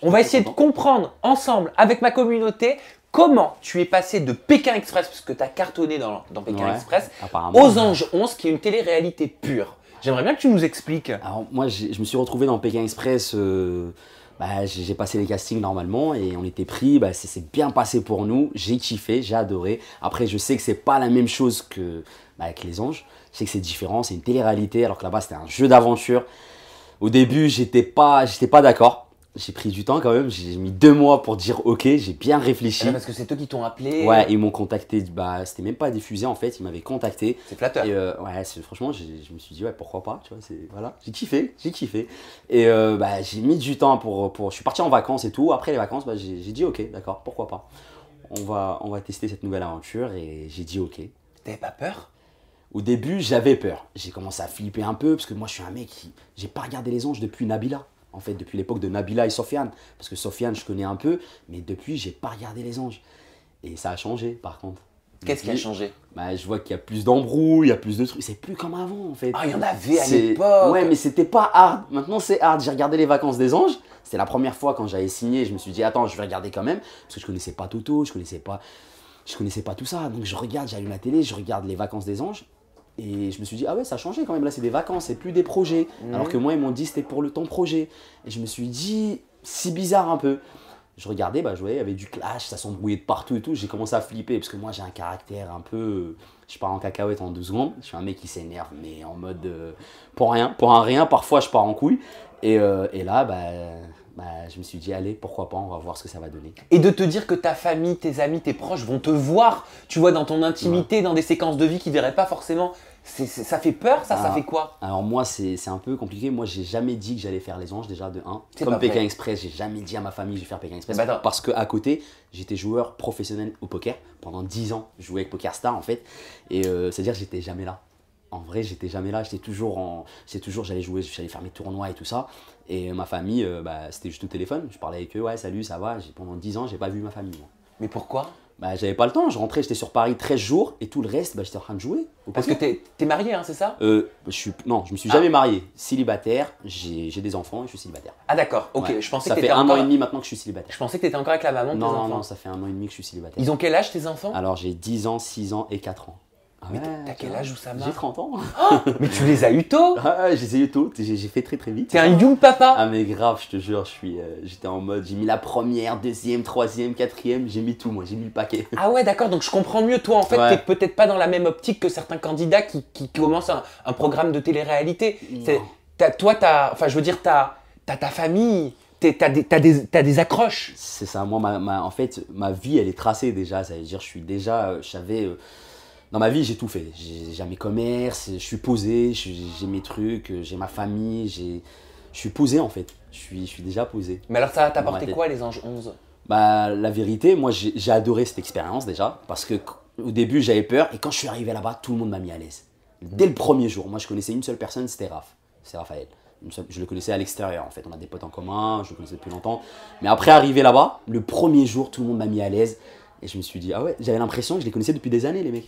On va essayer de comprendre ensemble, avec ma communauté, comment tu es passé de Pékin Express, parce que tu as cartonné dans Pékin Express, aux Anges 11, qui est une télé-réalité pure. J'aimerais bien que tu nous expliques. Alors moi, je me suis retrouvé dans Pékin Express, j'ai passé les castings normalement et on était pris, c'est bien passé pour nous, j'ai kiffé, j'ai adoré. Après, je sais que c'est pas la même chose que avec les Anges, je sais que c'est différent, c'est une télé-réalité alors que là-bas c'était un jeu d'aventure. Au début, j'étais pas d'accord. J'ai pris du temps quand même, j'ai mis 2 mois pour dire ok, j'ai bien réfléchi. Parce que c'est eux qui t'ont appelé. Ouais, ils m'ont contacté, c'était même pas diffusé en fait, ils m'avaient contacté. C'est flatteur. Et ouais, franchement, je me suis dit ouais, pourquoi pas, tu vois, voilà, j'ai kiffé. Et j'ai mis du temps je suis parti en vacances et tout. Après les vacances, j'ai dit ok, d'accord, pourquoi pas. On va tester cette nouvelle aventure et j'ai dit ok. T'avais pas peur? Au début, j'avais peur. J'ai commencé à flipper un peu parce que moi, je suis un mec j'ai pas regardé les Anges depuis Nabila. En fait, depuis l'époque de Nabila et Sofiane. Parce que Sofiane, je connais un peu, mais depuis, j'ai pas regardé les Anges. Et ça a changé, par contre. Qu'est-ce qui a changé? Je vois qu'il y a plus d'embrouilles, il y a plus de trucs. C'est plus comme avant, en fait. Ah, il y en avait à l'époque. Ouais, mais c'était pas hard. Maintenant, c'est hard. J'ai regardé Les Vacances des Anges. C'était la première fois quand j'avais signé. Je me suis dit, attends, je vais regarder quand même. Parce que je connaissais pas Toto, je connaissais pas tout ça. Donc, j'allume la télé, je regarde Les Vacances des Anges. Et je me suis dit, ah ouais, ça a changé quand même, là c'est des vacances, c'est plus des projets. Alors que moi, ils m'ont dit c'était pour ton projet. Et je me suis dit, si bizarre un peu. Je regardais, je voyais, il y avait du clash, ça s'embrouillait de partout et tout. J'ai commencé à flipper parce que moi j'ai un caractère un peu. Je pars en cacahuète en 12 secondes. Je suis un mec qui s'énerve, mais en mode. Pour un rien, parfois je pars en couille. Et là, je me suis dit, allez, pourquoi pas, on va voir ce que ça va donner. Et de te dire que ta famille, tes amis, tes proches vont te voir, tu vois, dans ton intimité, dans des séquences de vie qu'ils ne verraient pas forcément. Ça fait peur, ça fait quoi? Alors moi, c'est un peu compliqué. Moi, j'ai jamais dit que j'allais faire les Anges, déjà, de 1. C'est Comme pas Pékin vrai. Express, j'ai jamais dit à ma famille, je vais faire Pékin Express. Parce qu'à côté, j'étais joueur professionnel au poker. Pendant 10 ans, je jouais avec Poker Star, en fait. Et c'est-à-dire que j'étais jamais là. En vrai, j'étais jamais là. J'allais jouer, j'allais faire mes tournois et tout ça. Et ma famille, c'était juste au téléphone. Je parlais avec eux, ouais, salut, ça va. Pendant 10 ans, j'ai pas vu ma famille, moi. Mais pourquoi? J'avais pas le temps, je rentrais, j'étais sur Paris 13 jours et tout le reste, j'étais en train de jouer. Parce que t'es marié, hein, c'est ça? Non, je me suis jamais marié. Célibataire, j'ai des enfants et je suis célibataire. Ah d'accord, ok. Ouais. Je pensais ça que fait t'étais 1 encore... an et demi maintenant que je suis célibataire. Je pensais que t'étais encore avec la maman de tes enfants. Non, ça fait 1 an et demi que je suis célibataire. Ils ont quel âge tes enfants? Alors j'ai 10 ans, 6 ans et 4 ans. Mais t'as quel âge, Oussama? J'ai 30 ans. Mais tu les as eu tôt? Je les ai eu tôt, j'ai fait très vite. T'es un young papa? Ah mais grave, je te jure, j'étais en mode, j'ai mis la première, deuxième, troisième, quatrième, j'ai mis tout moi, j'ai mis le paquet. Ah ouais d'accord, donc je comprends mieux, toi en fait t'es peut-être pas dans la même optique que certains candidats qui commencent un programme de télé-réalité. Toi t'as ta famille, t'as des accroches. C'est ça, moi en fait ma vie elle est tracée déjà, ça veut dire dans ma vie, j'ai tout fait. J'ai mes commerces, je suis posé, j'ai mes trucs, j'ai ma famille, je suis posé en fait. Je suis déjà posé. Mais alors ça va t'apporter quoi les Anges 11? La vérité, moi j'ai adoré cette expérience déjà parce que au début j'avais peur et quand je suis arrivé là-bas, tout le monde m'a mis à l'aise. Dès le premier jour, moi je connaissais une seule personne, c'était c'est Raphaël. Je le connaissais à l'extérieur en fait, on a des potes en commun, je le connaissais depuis longtemps. Mais après arrivé là-bas, le premier jour, tout le monde m'a mis à l'aise. Et je me suis dit, ah ouais, j'avais l'impression que je les connaissais depuis des années, les mecs.